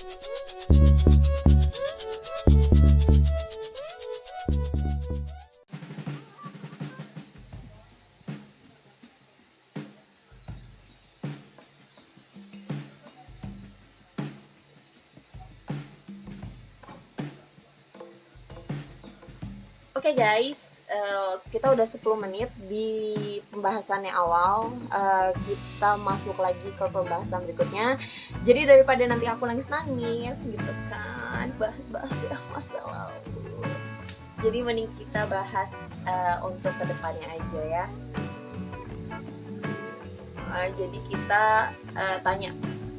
Oke guys, kita udah 10 menit di pembahasannya awal. Kita masuk lagi ke pembahasan berikutnya. Jadi daripada nanti aku nangis-nangis gitu kan, bahas-bahas yang masa lalu. Jadi mending kita bahas untuk kedepannya aja ya. Jadi kita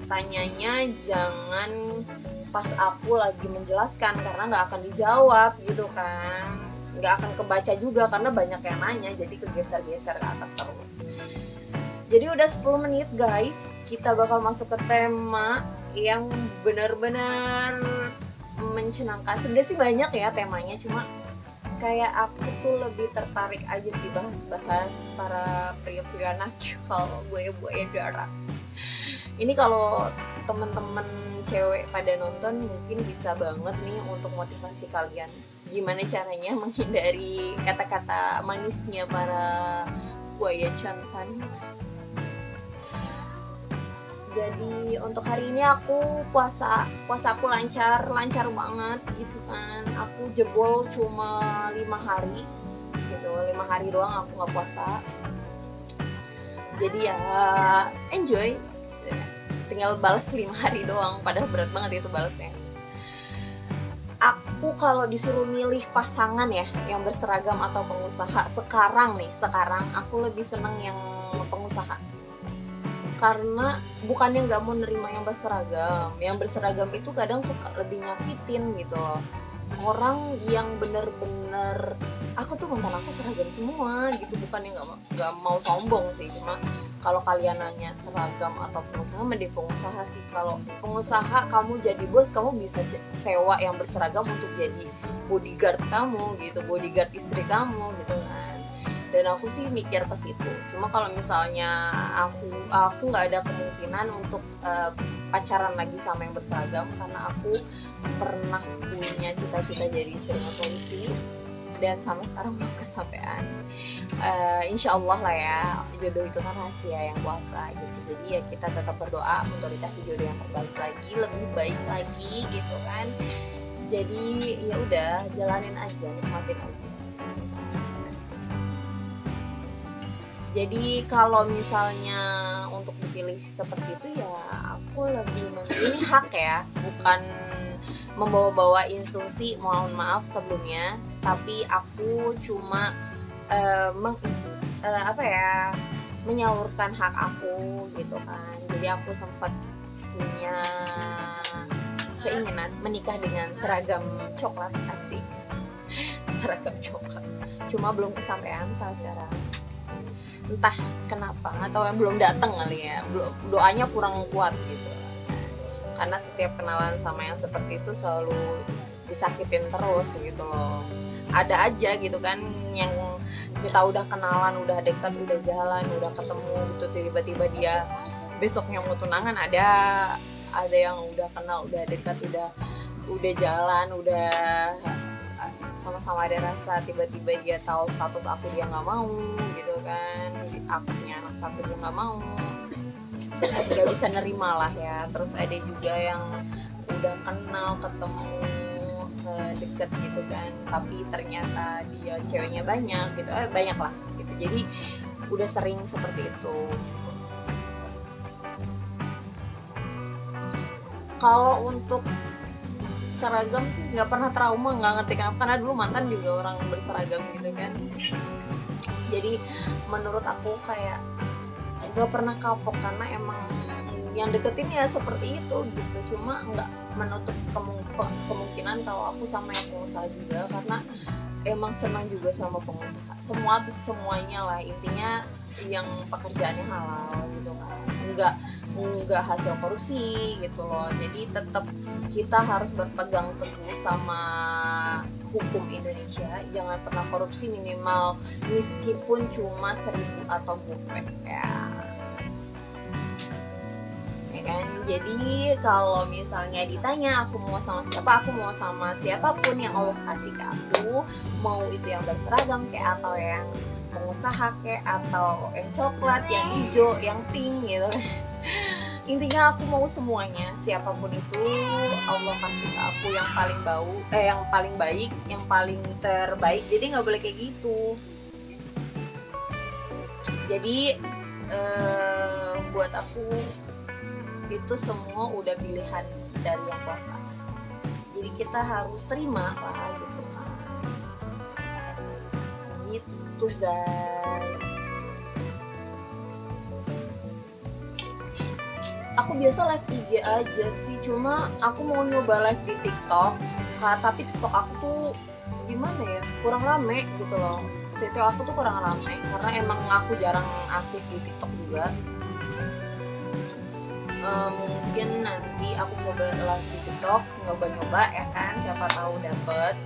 tanyanya jangan pas aku lagi menjelaskan, karena nggak akan dijawab gitu kan, nggak akan kebaca juga karena banyak yang nanya, jadi kegeser-geser ke atas terus. Jadi udah 10 menit guys, kita bakal masuk ke tema yang benar-benar mencenangkan. Sebenarnya sih banyak ya temanya, cuma kayak aku tuh lebih tertarik aja sih bahas-bahas para pria-pria nakal, buaya-buaya darat. Ini kalau teman-teman cewek pada nonton mungkin bisa banget nih untuk motivasi kalian gimana caranya menghindari kata-kata manisnya para buaya jantan. Jadi untuk hari ini aku puasa aku lancar banget gitu kan. Aku jebol cuma 5 hari gitu, 5 hari doang aku nggak puasa. Jadi ya enjoy, tinggal balas 5 hari doang, padahal berat banget itu balasnya. Aku kalau disuruh milih pasangan ya yang berseragam atau pengusaha, sekarang aku lebih seneng yang pengusaha. Karena bukannya nggak mau nerima yang berseragam itu kadang suka lebih nyakitin gitu. Orang yang bener-bener, aku tuh mantan aku seragam semua gitu, bukannya nggak mau sombong sih, cuma kalau kalian nanya seragam atau pengusaha, mending pengusaha sih. Kalau pengusaha kamu jadi bos, kamu bisa sewa yang berseragam untuk jadi bodyguard kamu gitu, bodyguard istri kamu gitu kan. Dan aku sih mikir ke situ. Cuma kalau misalnya aku nggak ada kemungkinan untuk pacaran lagi sama yang berseragam, karena aku pernah punya cita-cita jadi istrinya polisi dan sama sekarang belum kesampaian. Insya Allah lah ya, jodoh itu kan rahasia yang kuasa gitu. Jadi ya kita tetap berdoa untuk dikasih jodoh yang terbaik lagi, lebih baik lagi gitu kan. Jadi ya udah, jalanin aja, nikmatin aja. Jadi kalau misalnya untuk dipilih seperti itu ya aku lebih memilih, ini hak ya, bukan membawa-bawa instruksi, mohon maaf sebelumnya, tapi aku cuma menyalurkan hak aku gitu kan. Jadi aku sempat punya keinginan menikah dengan seragam coklat, asik. Seragam coklat, cuma belum kesampaian sampai sekarang, entah kenapa, atau yang belum datang kali ya, doanya kurang kuat gitu. Karena setiap kenalan sama yang seperti itu selalu disakitin terus gitu loh. Ada aja gitu kan yang kita udah kenalan, udah dekat, udah jalan, udah ketemu gitu, tiba-tiba dia besoknya mau tunangan. Ada yang udah kenal, udah dekat, udah jalan, udah sama-sama ada rasa, tiba-tiba dia tahu status aku, dia nggak mau gitu kan, aku punya anak satu, dia nggak mau, nggak bisa nerima lah ya. Terus ada juga yang udah kenal, ketemu, deket gitu kan, tapi ternyata dia ceweknya banyak gitu, banyak lah gitu. Jadi udah sering seperti itu. Kalau untuk seragam sih nggak pernah trauma, nggak ngerti kenapa, karena dulu mantan juga orang berseragam gitu kan. Jadi menurut aku kayak nggak pernah kapok, karena emang yang deketin ya seperti itu gitu. Cuma nggak menutup kemungkinan kalau aku sama yang pengusaha juga, karena emang senang juga sama pengusaha. Semuanya lah, intinya yang pekerjaannya halal gitu kan, nggak hasil korupsi gitu loh. Jadi tetap kita harus berpegang teguh sama hukum Indonesia, jangan pernah korupsi, minimal meskipun cuma 1.000 atau gope ya. Ini kan. Jadi kalau misalnya ditanya aku mau sama siapa, aku mau sama siapapun yang Allah kasih ke aku, mau itu yang berseragam kayak atau yang pengusaha kayak atau yang coklat, yang hijau, yang pink gitu. Intinya aku mau semuanya, siapapun itu Allah kasih ke aku yang paling yang paling baik, yang paling terbaik. Jadi nggak boleh kayak gitu. Jadi buat aku itu semua udah pilihan dari yang kuasa. Jadi kita harus terima lah gitu kan. Gitu guys. Aku biasa live IG aja sih, cuma aku mau nyoba live di TikTok. Tapi TikTok aku tuh gimana ya, kurang rame gitu loh. TikTok aku tuh kurang ramai karena emang aku jarang aktif di TikTok juga. Mungkin nanti aku coba live di TikTok, nyoba-nyoba ya kan, siapa tahu dapet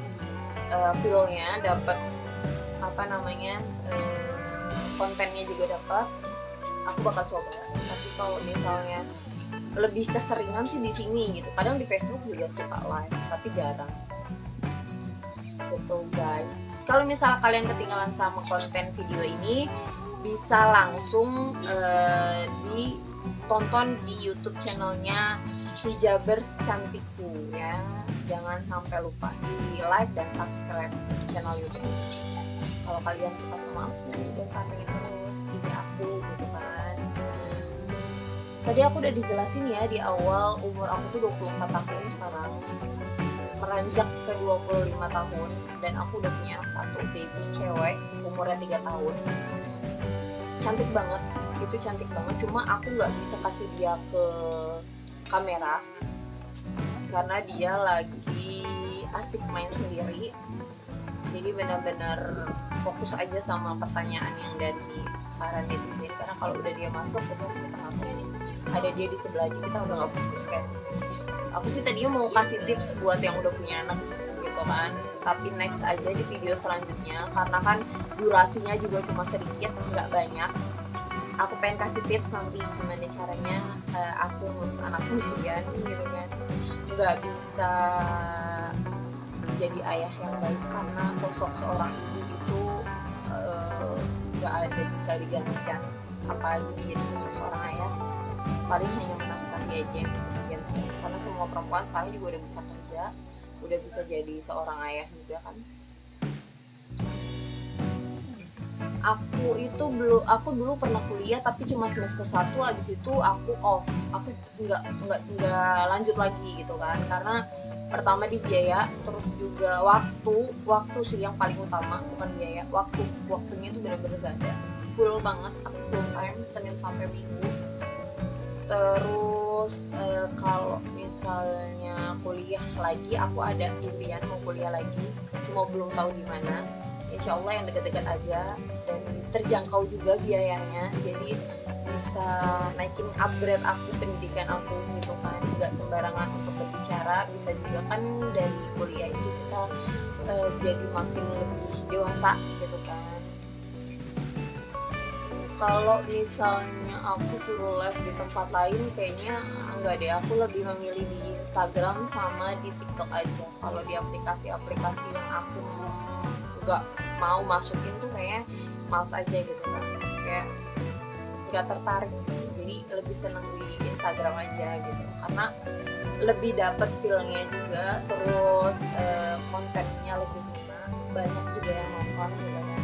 feel-nya, dapet apa namanya, kontennya juga dapet. Aku bakal coba. Tapi kalau misalnya lebih keseringan sih di sini gitu. Kadang di Facebook juga suka live, tapi jarang. Gitu guys. Kalau misalnya kalian ketinggalan sama konten video ini, bisa langsung ditonton di YouTube channelnya Hijabers Cantikku ya. Jangan sampai lupa di like dan subscribe channel YouTube. Kalau kalian suka sama aku dan pengen terus ide aku gitu kan. Tadi aku udah dijelasin ya di awal, umur aku tuh 24 tahun sekarang, meranjak ke 25 tahun, dan aku udah punya anak satu, baby cewek umurnya 3 tahun. Cantik banget, itu cantik banget, cuma aku gak bisa kasih dia ke kamera karena dia lagi asik main sendiri. Jadi benar-benar fokus aja sama pertanyaan yang dari para netizen, karena kalau udah dia masuk itu kita ngapain, ada dia di sebelah aja kita udah gak fokus kan. Aku sih tadinya mau kasih tips buat yang udah punya anak gitu kan, tapi next aja di video selanjutnya karena kan durasinya juga cuma sedikit, nggak banyak. Aku pengen kasih tips nanti gimana caranya aku ngurus anak sendirian gitu kan, nggak bisa jadi ayah yang baik karena sosok seorang ibu itu nggak ada bisa digantikan. Apalagi jadi sosok seorang ayah, paling hanya menangkan dia aja yang bisa digantikan, karena semua perempuan sekarang juga udah bisa kerja, udah bisa jadi seorang ayah juga kan. Aku dulu pernah kuliah tapi cuma semester 1, habis itu aku off, aku nggak lanjut lagi gitu kan, karena pertama di biaya, terus juga waktu sih yang paling utama, bukan biaya, waktunya itu benar-benar gak ada, full banget, aku full time Senin sampai Minggu. Terus kalau misalnya kuliah lagi, aku ada impian mau kuliah lagi, cuma belum tahu di mana. Insya Allah yang dekat-dekat aja dan terjangkau juga biayanya, jadi bisa naikin upgrade aku, pendidikan aku gitu kan, nggak sembarangan untuk berbicara, bisa juga kan dari kuliah itu kita jadi makin lebih dewasa gitu kan. Kalau misalnya aku suruh live di tempat lain, kayaknya enggak deh, aku lebih memilih di Instagram sama di TikTok aja. Kalau di aplikasi-aplikasi yang aku nggak mau masukin tuh kayaknya males aja gitu kan, kayak nggak tertarik, jadi lebih seneng di Instagram aja gitu karena lebih dapet feelnya juga, terus kontennya lebih banyak juga yang nonton gitu kan.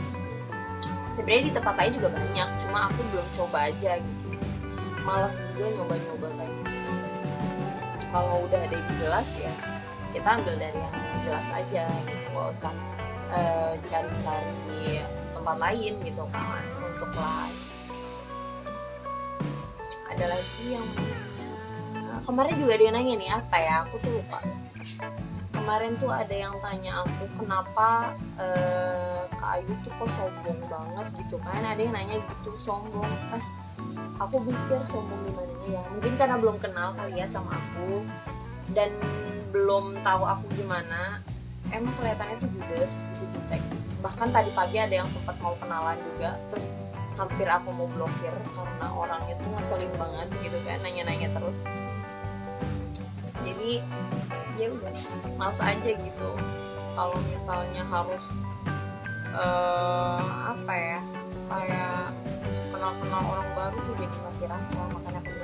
Sebenarnya di tempat lain juga banyak, cuma aku belum coba aja gitu, malas juga nyoba-nyoba kayak gitu. Kalau udah ada yang jelas ya kita ambil dari yang jelas aja gitu, nggak usah cari-cari tempat lain gitu kan untuk live. Ada lagi yang kemarin juga ada yang nanya nih, apa ya, aku sih lupa. Kemarin tuh ada yang tanya aku kenapa Kak Ayu tuh kok sombong banget gitu kan, ada yang nanya gitu, sombong. Aku pikir sombong gimana ya, mungkin karena belum kenal kali ya sama aku dan belum tahu aku gimana. Emang kelihatannya tuh judes, itu jutek. Bahkan tadi pagi ada yang sempat mau kenalan juga, terus hampir aku mau blokir karena orangnya tuh ngeselin banget gitu kan, nanya-nanya terus. Jadi ya udah, males aja gitu kalau misalnya harus apa ya, kayak kenal-kenal orang baru tuh jadi mati rasa, makanya aku